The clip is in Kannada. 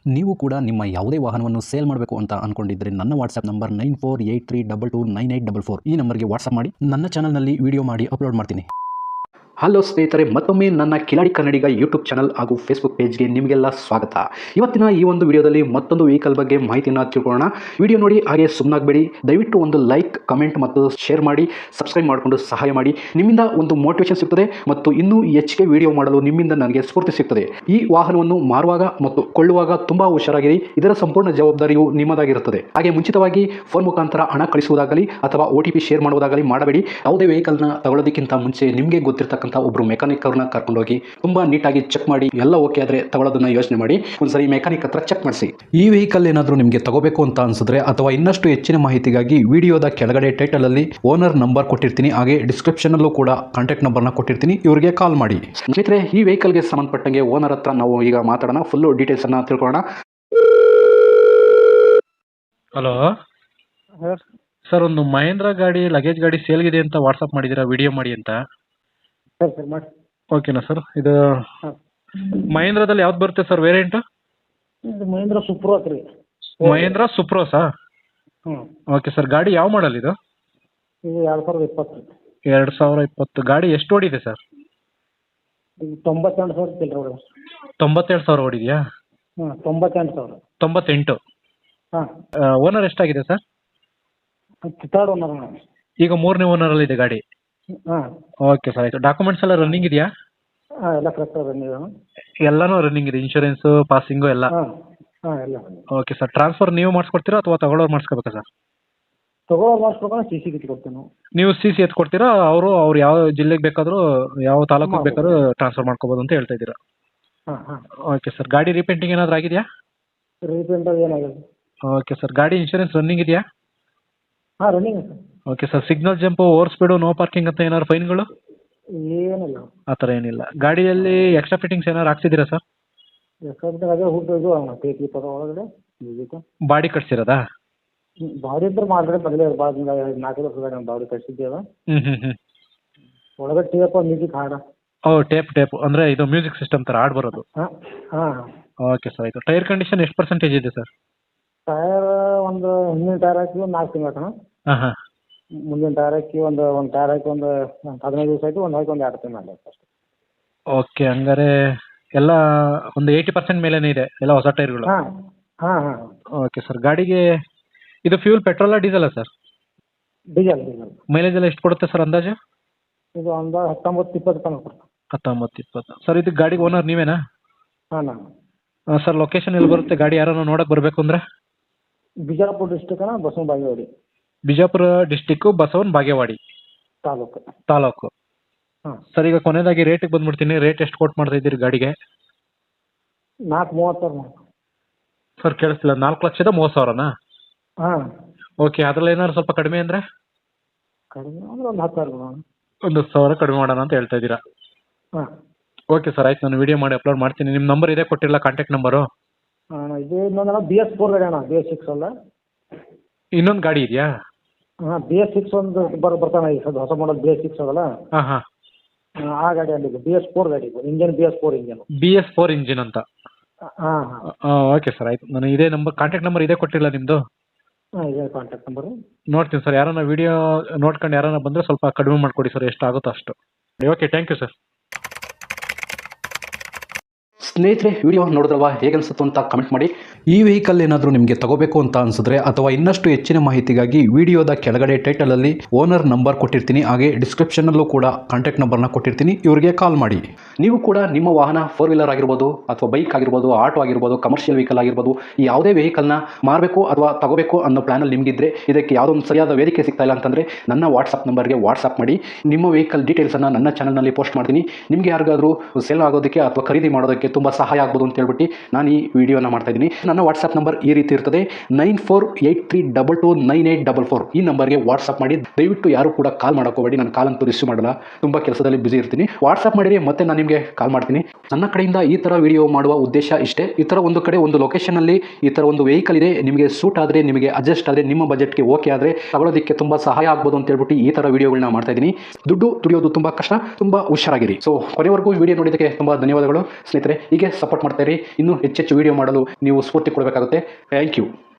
ನೀವು ಕೂಡ ನಿಮ್ಮ ಯಾವುದೇ ವಾಹನವನ್ನು ಸೇಲ್ ಮಾಡಬೇಕು ಅಂತ ಅನ್ಕೊಂಡಿದ್ರೆ ನನ್ನ ವಾಟ್ಸ್ಆಪ್ ನಂಬರ್ 9483229844 ಈ ನಂಬರ್ಗೆ ವಾಟ್ಸ್ಆಪ್ ಮಾಡಿ. ನನ್ನ ಚಾನಲ್ನಲ್ಲಿ ವಿಡಿಯೋ ಮಾಡಿ ಅಪ್ಲೋಡ್ ಮಾಡ್ತೀನಿ. ಹಲೋ ಸ್ನೇಹಿತರೆ, ಮತ್ತೊಮ್ಮೆ ನನ್ನ ಕಿಲಾಡಿ ಕನ್ನಡಿಗ ಯೂಟ್ಯೂಬ್ ಚಾನಲ್ ಹಾಗೂ ಫೇಸ್ಬುಕ್ ಪೇಜ್ಗೆ ನಿಮಗೆಲ್ಲ ಸ್ವಾಗತ. ಇವತ್ತಿನ ಈ ಒಂದು ವಿಡಿಯೋದಲ್ಲಿ ಮತ್ತೊಂದು ವೆಹಿಕಲ್ ಬಗ್ಗೆ ಮಾಹಿತಿಯನ್ನು ತಿಳ್ಕೊಳ್ಳೋಣ. ವಿಡಿಯೋ ನೋಡಿ ಹಾಗೆ ಸುಮ್ಮನಾಗಬೇಡಿ. ದಯವಿಟ್ಟು ಒಂದು ಲೈಕ್, ಕಮೆಂಟ್ ಮತ್ತು ಶೇರ್ ಮಾಡಿ, ಸಬ್ಸ್ಕ್ರೈಬ್ ಮಾಡಿಕೊಂಡು ಸಹಾಯ ಮಾಡಿ. ನಿಮ್ಮಿಂದ ಒಂದು ಮೋಟಿವೇಶನ್ ಸಿಗ್ತದೆ ಮತ್ತು ಇನ್ನೂ ಹೆಚ್ಚಿಗೆ ವಿಡಿಯೋ ಮಾಡಲು ನಿಮ್ಮಿಂದ ನನಗೆ ಸ್ಫೂರ್ತಿ ಸಿಗ್ತದೆ. ಈ ವಾಹನವನ್ನು ಮಾರುವಾಗ ಮತ್ತು ಕೊಳ್ಳುವಾಗ ತುಂಬಾ ಹುಷಾರಾಗಿರಿ. ಇದರ ಸಂಪೂರ್ಣ ಜವಾಬ್ದಾರಿಯು ನಿಮ್ಮದಾಗಿರುತ್ತದೆ. ಹಾಗೆ ಮುಂಚಿತವಾಗಿ ಫೋನ್ ಮುಖಾಂತರ ಹಣ ಕಳಿಸುವುದಾಗಲಿ ಅಥವಾ OTP ಶೇರ್ ಮಾಡುವುದಾಗಲಿ ಮಾಡಬೇಡಿ. ಯಾವುದೇ ವೆಹಿಕಲ್ನ ತಗೊಳ್ಳೋದಕ್ಕಿಂತ ಮುಂಚೆ ನಿಮಗೆ ಗೊತ್ತಿರತಕ್ಕಂಥ ಒಬ್ಬರು ಮೆಕ್ಯಾನಿಕ್ ಅವ್ರನ್ನ ಕರ್ಕೊಂಡೋಗಿ ತುಂಬಾ ನೀಟಾಗಿ ಚೆಕ್ ಮಾಡಿ, ಎಲ್ಲ ಓಕೆ ಆದ್ರೆ ತಗೊಳ್ಳೋದನ್ನ ಯೋಚನೆ ಮಾಡಿ. ಒಂದ್ಸರಿ ಮೆಕ್ಯಾನಿಕ್ ಹತ್ರ ಚೆಕ್ ಮಾಡಿಸಿ. ಈ ವೆಹಿಕಲ್ ಏನಾದರೂ ನಿಮಗೆ ತಗೋಬೇಕು ಅಂತ ಅನ್ಸಿದ್ರೆ ಅಥವಾ ಇನ್ನಷ್ಟು ಹೆಚ್ಚಿನ ಮಾಹಿತಿಗಾಗಿ ವಿಡಿಯೋದ ಕೆಳಗಡೆ ಟೈಟಲ್ ಅಲ್ಲಿ ಓನರ್ ನಂಬರ್ ಕೊಟ್ಟಿರ್ತೀನಿ, ಹಾಗೆ ಡಿಸ್ಕ್ರಿಪ್ಷನ್ ಅಲ್ಲೂ ಕೂಡ ಕಾಂಟ್ಯಾಕ್ಟ್ ನಂಬರ್ನ ಕೊಟ್ಟಿರ್ತೀನಿ, ಇವರಿಗೆ ಕಾಲ್ ಮಾಡಿ. ಸ್ನೇಹಿತರೆ, ಈ ವೆಹಿಕಲ್ಗೆ ಸಂಬಂಧಪಟ್ಟಂಗೆ ಓನರ್ ಹತ್ರ ನಾವು ಈಗ ಮಾತಾಡೋಣ. ಫುಲ್ ಡೀಟೇಲ್ಸ್ ಅನ್ನ ತಿಳ್ಕೊಳ್ಳೋಣ. ಹಲೋ ಸರ್, ಒಂದು ಮಹೇಂದ್ರ ಗಾಡಿ ಲಗೇಜ್ ಗಾಡಿ ಸೇಲ್ಗಿದೆ ಅಂತ ವಾಟ್ಸಪ್ ಮಾಡಿದ್ದೀರಾ, ವಿಡಿಯೋ ಮಾಡಿ ಅಂತ. ಸರ್ ಮಾಡಿ. ಓಕೆನಾ ಸರ್? ಇದು ಹಾಂ, ಮಹೇಂದ್ರದಲ್ಲಿ ಯಾವ್ದು ಬರುತ್ತೆ ಸರ್ ವೇರಿಯಂಟ್? ಇದು ಮಹೇಂದ್ರ ಸುಪ್ರೋ ರೀ. ಮಹೇಂದ್ರ ಸುಪ್ರೋಸಾ? ಹ್ಞೂ, ಓಕೆ ಸರ್. ಗಾಡಿ ಯಾವ ಮಾಡಲ್ ಇದು? ಇದು 2020 ರೀ. 2020 ಗಾಡಿ ಎಷ್ಟು ಓಡಿದೆ ಸರ್? ಇದು 98,000 ಚಿಲ್ಲರೆ ಹೊಡೆದ. 97,000 ಓಡಿದೆಯಾ? ಹ್ಞೂ, 98,000. 98. ಹಾಂ, ಓನರ್ ಎಷ್ಟಾಗಿದೆ ಸರ್? Third owner madam. ಈಗ 3ನೇ ಓನರಲ್ಲಿ ಇದೆ ಗಾಡಿ. ಹಾಂ ಓಕೆ ಸರ್, ಆಯಿತು. ಡಾಕ್ಯುಮೆಂಟ್ಸ್ ಎಲ್ಲ ರನ್ನಿಂಗ್ ಇದೆಯಾ? ಹಾಂ, ಎಲ್ಲ ಕರೆಕ್ಟ್ ಅದ ನೀವು. ಎಲ್ಲನೂ ರನ್ನಿಂಗ್ ಇದೆ, ಇನ್ಶೂರೆನ್ಸು, ಪಾಸಿಂಗು ಎಲ್ಲ? ಹಾಂ ಹಾಂ, ಎಲ್ಲ ಓಕೆ ಸರ್. ಟ್ರಾನ್ಸ್ಫರ್ ನೀವು ಮಾಡಿಸ್ಕೊಡ್ತೀರಾ ಅಥವಾ ತಗೊಳ್ಳೋರು ಮಾಡಿಸ್ಕೋಬೇಕಾ ಸರ್? ತಗೊಳ್ಳೋ ಮಾಡಿಸ್ಬೇಕಂದ್ರೆ CC ಗಿಟ್ಟು ಕೊಡ್ತೀವಿ ನಾವು. ನೀವು CC ಎತ್ತು ಕೊಡ್ತೀರಾ? ಅವ್ರು ಯಾವ ಜಿಲ್ಲೆಗೆ ಬೇಕಾದರೂ ಯಾವ ತಾಲೂಕಿಗೆ ಮಾಡ್ಬೋದು. ಬೇಕಾದ್ರೂ ಟ್ರಾನ್ಸ್ಫರ್ ಮಾಡ್ಕೋಬೋದು ಅಂತ ಹೇಳ್ತಾ ಇದ್ದೀರಾ? ಹಾಂ ಹಾಂ, ಓಕೆ ಸರ್. ಗಾಡಿ ರೀಪೇಂಟಿಂಗ್ ಏನಾದರೂ ಆಗಿದೆಯಾ? ರೀಪೇಂಟ್ ಅದು ಏನಾಗಿದೆ? Okay sir. ಗಾಡಿ ಇನ್ಶೂರೆನ್ಸ್ ರನ್ನಿಂಗ್ ಇದೆಯಾ? ಹಾಂ, running sir. Okay sir. Signal jump, over speed, no parking ಅಂತ ಏನಾದ್ರು ಫೈನ್ಗಳು ಏನಿಲ್ಲ. ಆ ಥರ ಏನಿಲ್ಲ. ಗಾಡಿಯಲ್ಲಿ ಎಕ್ಸ್ಟ್ರಾ ಫಿಟ್ಟಿಂಗ್ಸ್ ಏನಾದ್ರು ಹಾಕ್ಸಿದ್ದೀರಾ ಸರ್? ಯಾಕಂದ್ರೆ ಅದೇ ಹುಟ್ಟು ಇದು ಟೇಕಿ ಪದ ಒಳಗಡೆ ಮ್ಯೂಸಿಕ್ ಬಾಡಿ ಕಟ್ಸಿರೋದಾ? ಬಾಡಿ ಇದ್ರೆ ಮಾಡಿದ್ರೆ ಮೊದಲೇ ಬಾಡಿ 4 ವರ್ಷದ ಬಾಡಿ ಕಳಿಸಿದ್ದೇವೆ. ಹ್ಞೂ. ಒಳಗಡೆ ಟೇಪ ಮ್ಯೂಸಿಕ್ ಹಾಡ. ಓ, ಟೇಪ್ ಅಂದರೆ ಇದು ಮ್ಯೂಸಿಕ್ ಸಿಸ್ಟಮ್ ಥರ ಹಾಡು ಬರೋದು. ಹಾಂ ಹಾಂ. ಓಕೆ ಸರ್, ಆಯಿತು. ಟೈರ್ ಕಂಡೀಷನ್ ಎಷ್ಟು ಪರ್ಸೆಂಟೇಜ್ ಇದೆ ಸರ್? ಟೈರ್ ಒಂದು ಹಿಂದಿನ ಟೈರ್ ಹಾಕಿ ಒಂದು 4 ತಿಂಗಳು ಆಯ್ತು. ಹಾಂ ಹಾಂ. ಮುಂದಿನ ಟೈರ್ ಹಾಕಿ ಒಂದು ಟೈರ್ ಹಾಕಿ ಒಂದು 15 ದಿವಸ ಆಯಿತು. ಒಂದು ಹಾಕಿ ಒಂದು 2 ತಿಂಗಳು ಆಯ್ತು ಅಷ್ಟೇ. ಓಕೆ, ಹಂಗಾರೆ ಎಲ್ಲ ಒಂದು 80% ಮೇಲೇ ಇದೆ ಎಲ್ಲ ಹೊಸ ಟೈರ್ಗಳು? ಹಾಂ ಹಾಂ ಹಾಂ. Okay sir. ಗಾಡಿಗೆ ಇದು ಫ್ಯೂಲ್ ಪೆಟ್ರೋಲಾ ಡೀಸೆಲಾ ಸರ್? ಡೀಸೆಲ್. ಮೈಲೇಜ್ ಎಲ್ಲ ಎಷ್ಟು ಕೊಡುತ್ತೆ ಸರ್ ಅಂದಾಜು? ಇದು ಒಂದು 19-20 ತನಕ ಕೊಡ್ತೀವಿ. 19-20. ಸರ್, ಇದು ಗಾಡಿಗೆ ಓನರ್ ನೀವೇನಾ? ಹಾಂ, ನಾನು. ಸರ್, ಲೊಕೇಶನ್ ಎಲ್ಲಿ ಬರುತ್ತೆ? ಗಾಡಿ ಯಾರನ್ನ ನೋಡಕ್ಕೆ ಬರಬೇಕು ಅಂದರೆ? Bijapur district Basava Bagewadi Bijapur district, Basavana Bagewadi taluk. ಹಾಂ ಸರ್, ಈಗ ಕೊನೆಯದಾಗಿ ರೇಟಿಗೆ ಬಂದ್ಬಿಡ್ತೀನಿ. ರೇಟ್ ಎಷ್ಟು ಕೊಟ್ಟು ಮಾಡ್ತಾ ಇದ್ದೀರಿ ಗಾಡಿಗೆ? 430,000. ಸರ್, ಕೇಳಿಸ್ತಿಲ್ಲ. 4,30,000ನಾ? ಹಾಂ, ಓಕೆ. ಅದರಲ್ಲಿ ಏನಾದ್ರು ಸ್ವಲ್ಪ ಕಡಿಮೆ ಅಂದರೆ? ಕಡಿಮೆ ಅಂದ್ರೆ ಒಂದು 10,000. ಒಂದು 10,000 ಕಡಿಮೆ ಮಾಡೋಣ ಅಂತ ಹೇಳ್ತಾ ಇದ್ದೀರಾ? ಹಾಂ ಓಕೆ ಸರ್, ಆಯ್ತು. ನಾನು ವಿಡಿಯೋ ಮಾಡಿ ಅಪ್ಲೋಡ್ ಮಾಡ್ತೀನಿ. ನಿಮ್ಮ ನಂಬರ್ ಇದೆ ಕೊಟ್ಟಿರಲ್ಲ, ಕಾಂಟ್ಯಾಕ್ಟ್ ನಂಬರು? ಹಾಂ, ಇದು ಇನ್ನೊಂದು BS4 ಗಾಡಿ ಅಣ್ಣ, BS6 ಅಲ್ಲ. ಇನ್ನೊಂದು ಗಾಡಿ ಇದೆಯಾ? ಹಾಂ, BS6 ಒಂದು ಬರ್ತಾನೆ ಈಗ ಹೊಸ ಮಾಡಲ್ BS6 ಅದಲ್ಲ. ಹಾಂ ಹಾಂ. ಆ ಗಾಡಿ ಅಲ್ಲಿ BS4 ಗಾಡಿ, engine BS4 engine. BS4 engine ಅಂತ? ಹಾಂ ಹಾಂ. ಓಕೆ ಸರ್, ಆಯಿತು. ನಾನು ಇದೇ ನಂಬರ್, ಕಾಂಟ್ಯಾಕ್ಟ್ ನಂಬರ್ ಇದೇ ಕೊಟ್ಟಿಲ್ಲ ನಿಮ್ಮದು? ಹಾಂ, ಇದೇ ಕಾಂಟ್ಯಾಕ್ಟ್ ನಂಬರು. ನೋಡ್ತೀನಿ ಸರ್. ಯಾರನ್ನ ವಿಡಿಯೋ ನೋಡ್ಕೊಂಡು ಯಾರನ್ನ ಬಂದರೆ ಸ್ವಲ್ಪ ಕಡಿಮೆ ಮಾಡಿಕೊಡಿ ಸರ್, ಎಷ್ಟು ಆಗುತ್ತೋ ಅಷ್ಟು. Okay, thank you sir. ಸ್ನೇಹಿತರೆ, ವಿಡಿಯೋ ನೋಡಿದ್ರಲ್ವಾ, ಹೇಗೆ ಅನಿಸುತ್ತೆ ಅಂತ ಕಮೆಂಟ್ ಮಾಡಿ. ಈ ವೆಹಿಕಲ್ ಏನಾದರೂ ನಿಮಗೆ ತಗೋಬೇಕು ಅಂತ ಅನ್ಸಿದ್ರೆ ಅಥವಾ ಇನ್ನಷ್ಟು ಹೆಚ್ಚಿನ ಮಾಹಿತಿಗಾಗಿ ವಿಡಿಯೋದ ಕೆಳಗಡೆ ಟೈಟಲಲ್ಲಿ ಓನರ್ ನಂಬರ್ ಕೊಟ್ಟಿರ್ತೀನಿ, ಹಾಗೆ ಡಿಸ್ಕ್ರಿಪ್ಷನಲ್ಲೂ ಕೂಡ ಕಾಂಟ್ಯಾಕ್ಟ್ ನಂಬರ್ನ ಕೊಟ್ಟಿರ್ತೀನಿ, ಇವರಿಗೆ ಕಾಲ್ ಮಾಡಿ. ನೀವು ಕೂಡ ನಿಮ್ಮ ವಾಹನ 4 ವೀಲರ್ ಆಗಿರ್ಬೋದು ಅಥವಾ ಬೈಕ್ ಆಗಿರ್ಬೋದು, ಆಟೋ ಆಗಿರ್ಬೋದು, ಕಮರ್ಷಿಯಲ್ ವೆಹಿಕಲ್ ಆಗಿರ್ಬೋದು, ಈ ಯಾವುದೇ ವೆಹಿಕಲ್ನ ಮಾರಬೇಕು ಅಥವಾ ತಗೋಬೇಕು ಅನ್ನೋ ಪ್ಲಾನಲ್ಲಿ ನಿಮಗಿದ್ರೆ, ಇದಕ್ಕೆ ಯಾವುದೋ ಒಂದು ಸರಿಯಾದ ವೇದಿಕೆ ಸಿಗ್ತಾ ಇಲ್ಲ ಅಂತಂದರೆ ನನ್ನ ವಾಟ್ಸಪ್ ನಂಬರ್ಗೆ ವಾಟ್ಸಪ್ ಮಾಡಿ. ನಿಮ್ಮ ವೆಹಿಕಲ್ ಡೀಟೇಲ್ಸನ್ನು ನನ್ನ ಚಾನಲ್ನಲ್ಲಿ ಪೋಸ್ಟ್ ಮಾಡ್ತೀನಿ. ನಿಮಗೆ ಯಾರಿಗಾದರೂ ಸೇಲ್ ಆಗೋದಕ್ಕೆ ಅಥವಾ ಖರೀದಿ ಮಾಡೋದಕ್ಕೆ ತುಂಬ ಸಹಾಯ ಆಗ್ಬೋದು ಅಂತ ಹೇಳ್ಬಿಟ್ಟು ನಾನು ಈ ವಿಡಿಯೋನ ಮಾಡ್ತಾ ಇದ್ದೀನಿ. ನನ್ನ ವಾಟ್ಸಪ್ ನಂಬರ್ ಈ ರೀತಿ ಇರ್ತದೆ, 9483229844. ಈ ನಂಬರ್ಗೆ ವಾಟ್ಸಪ್ ಮಾಡಿ. ದಯವಿಟ್ಟು ಯಾರು ಕೂಡ ಕಾಲ್ ಮಾಡೋಕೋಬೇಡಿ, ನಾನು ಕಾಲ್ ಅಂತೂ ರಿಸೀವ್ ಮಾಡಲ್ಲ, ತುಂಬ ಕೆಲಸದಲ್ಲಿ ಬಿಸಿ ಇರ್ತೀನಿ. ವಾಟ್ಸಪ್ ಮಾಡಿರಿ, ಮತ್ತೆ ನಾನು ನಿಮಗೆ ಕಾಲ್ ಮಾಡ್ತೀನಿ. ನನ್ನ ಕಡೆಯಿಂದ ಈ ಥರ ವಿಡಿಯೋ ಮಾಡುವ ಉದ್ದೇಶ ಇಷ್ಟೇ. ಈ ಥರ ಒಂದು ಕಡೆ ಒಂದು ಲೊಕೇಶನಲ್ಲಿ ಈ ಥರ ಒಂದು ವೆಹಿಕಲ್ ಇದೆ, ನಿಮಗೆ ಸೂಟ್ ಆದರೆ, ನಿಮಗೆ ಅಡ್ಜಸ್ಟ್ ಆದರೆ, ನಿಮ್ಮ ಬಜೆಟ್ಗೆ ಓಕೆ ಆದರೆ ತಗೊಳ್ಳೋದಕ್ಕೆ ತುಂಬ ಸಹಾಯ ಆಗ್ಬೋದು ಅಂತ ಹೇಳ್ಬಿಟ್ಟು ಈ ಥರ ವಿಡಿಯೋಗಳನ್ನ ಮಾಡ್ತಾ ಇದ್ದೀನಿ. ದುಡ್ಡು ದುಡಿಯೋದು ತುಂಬ ಕಷ್ಟ, ತುಂಬ ಹುಷಾರಾಗಿರಿ. ಸೊ ಕೊನೆವರೆಗೂ ವಿಡಿಯೋ ನೋಡಿದ್ದಕ್ಕೆ ತುಂಬ ಧನ್ಯವಾದಗಳು ಸ್ನೇಹಿತರೆ. ಹೀಗೆ ಸಪೋರ್ಟ್ ಮಾಡ್ತಾಯಿರಿ. ಇನ್ನೂ ಹೆಚ್ಚೆಚ್ಚು ವೀಡಿಯೋ ಮಾಡಲು ನೀವು ಸ್ಫೂರ್ತಿ ಕೊಡಬೇಕಾಗುತ್ತೆ. Thank you.